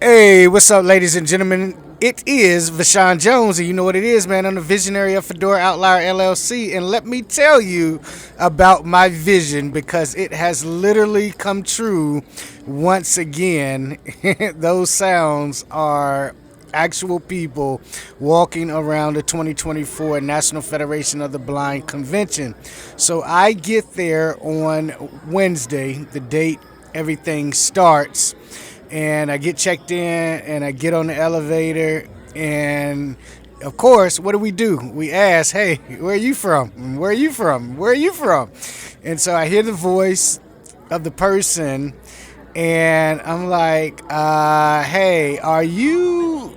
Hey, what's up, ladies and gentlemen? It is Vashawn Jones, and you know what it is, man. I'm the visionary of Fedora Outlier LLC, and let me tell you about my vision because it has literally come true once again. Those sounds are actual people walking around the 2024 National Federation of the Blind Convention. So I get there on Wednesday, the date everything starts, and I get checked in and I get on the elevator, and of course, what do? We ask, hey, where are you from? Where are you from? Where are you from? And so I hear the voice of the person, and I'm like, hey, are you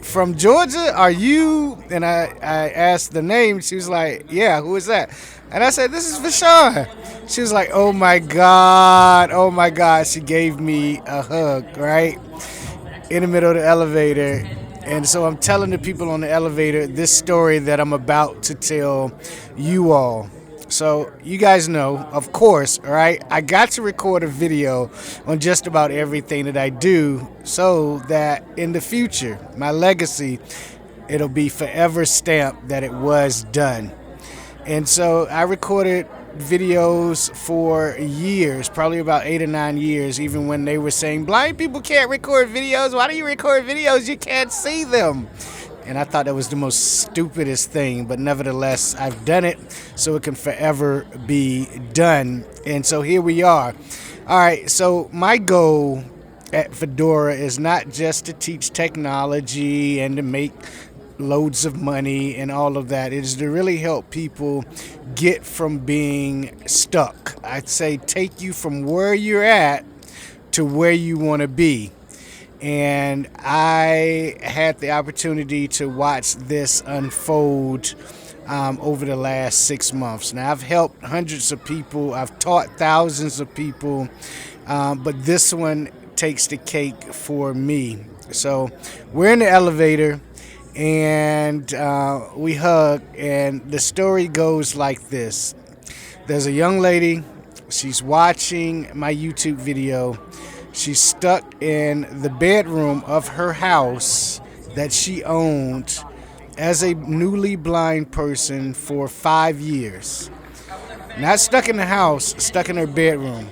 from Georgia? Are you? And I asked the name. She was like, yeah, who is that? And I said, this is Vashawn. She was like, oh my God, oh my God. She gave me a hug, right? In the middle of the elevator. And so I'm telling the people on the elevator this story that I'm about to tell you all. So you guys know, of course, right? I got to record a video on just about everything that I do so that in the future, my legacy, it'll be forever stamped that it was done. And so I recorded videos for years, probably about 8 or 9 years, even when they were saying blind people can't record videos. Why do you record videos? You can't see them. And I thought that was the most stupidest thing, but nevertheless, I've done it so it can forever be done. And so here we are. All right, so my goal at Fedora is not just to teach technology and to make loads of money and all of that. It is to really help people get from being stuck. I'd say take you from where you're at to where you want to be. And I had the opportunity to watch this unfold over the last 6 months. Now, I've helped hundreds of people, I've taught thousands of people, but this one takes the cake for me. So we're in the elevator, and we hug, and the story goes like this. There's a young lady, she's watching my YouTube video. She's stuck in the bedroom of her house that she owned as a newly blind person for 5 years. Not stuck in the house, stuck in her bedroom,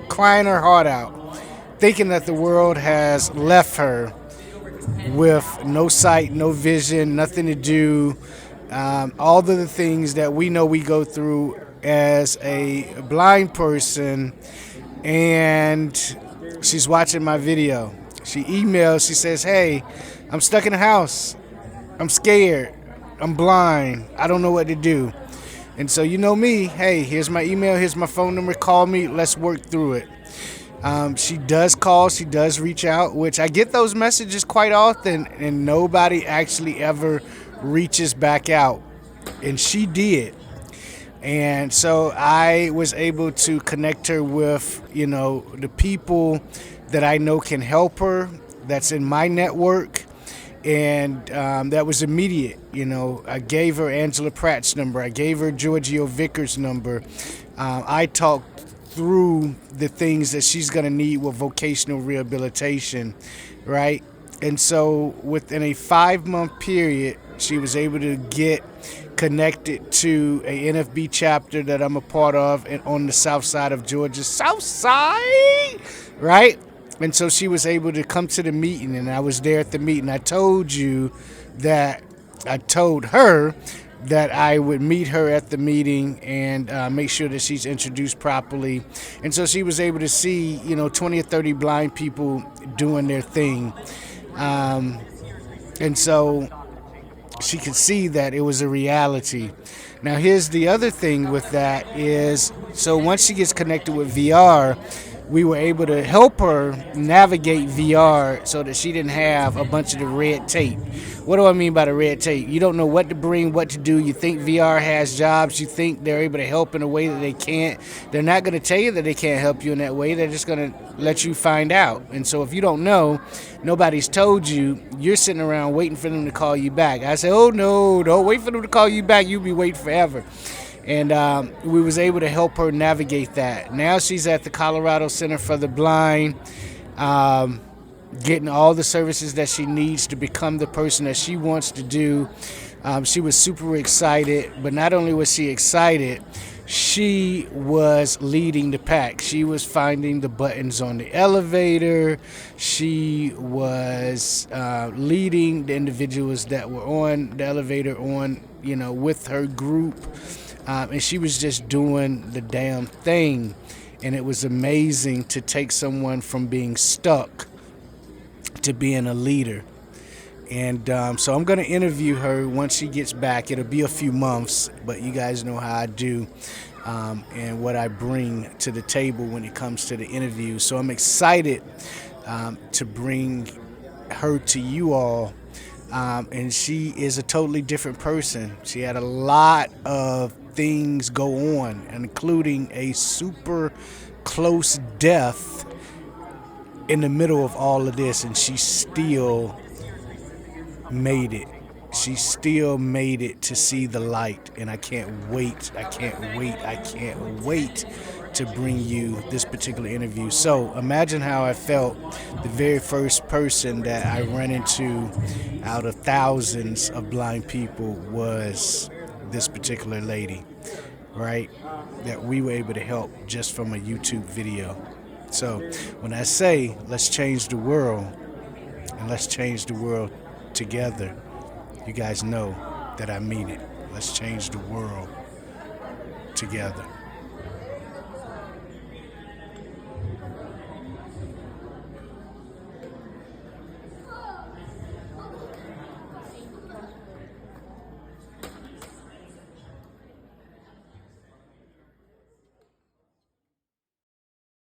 crying her heart out, thinking that the world has left her with no sight, no vision, nothing to do, all of the things that we know we go through as a blind person. And she's watching my video. She emails, she says, hey, I'm stuck in the house. I'm scared. I'm blind. I don't know what to do. And so you know me, hey, here's my email, here's my phone number, call me, let's work through it. She does call, she does reach out, which I get those messages quite often, and nobody actually ever reaches back out. And she did. And so I was able to connect her with, the people that I know can help her, that's in my network. And that was immediate. I gave her Angela Pratt's number. I gave her Giorgio Vickers' number. I talked through the things that she's going to need with vocational rehabilitation, right? And so within a 5-month period, she was able to get connected to a NFB chapter that I'm a part of and on the south side of Georgia. South side, right? And so she was able to come to the meeting, and I was there at the meeting. I told her that I would meet her at the meeting and make sure that she's introduced properly. And so she was able to see, 20 or 30 blind people doing their thing. And so she could see that it was a reality. Now, here's the other thing with that is, so once she gets connected with VR, we were able to help her navigate VR so that she didn't have a bunch of the red tape. What do I mean by the red tape? You don't know what to bring, what to do. You think VR has jobs. You think they're able to help in a way that they can't. They're not going to tell you that they can't help you in that way. They're just going to let you find out. And so if you don't know, nobody's told you, you're sitting around waiting for them to call you back. I said, oh, no, don't wait for them to call you back. You'll be waiting forever. And we was able to help her navigate that. Now she's at the Colorado Center for the Blind. getting all the services that she needs to become the person that she wants to do. She was super excited, but not only was she excited, she was leading the pack. She was finding the buttons on the elevator. She was leading the individuals that were on the elevator on, with her group. And she was just doing the damn thing. And it was amazing to take someone from being stuck to being a leader. And so I'm going to interview her once she gets back. It'll be a few months, but you guys know how I do and what I bring to the table when it comes to the interview. So I'm excited to bring her to you all. And she is a totally different person. She had a lot of things go on, including a super close death in the middle of all of this, and she still made it. She still made it to see the light, and I can't wait. I can't wait to bring you this particular interview. So imagine how I felt the very first person that I ran into out of thousands of blind people was this particular lady, right? That we were able to help just from a YouTube video. So when I say let's change the world, and let's change the world together, you guys know that I mean it. Let's change the world together.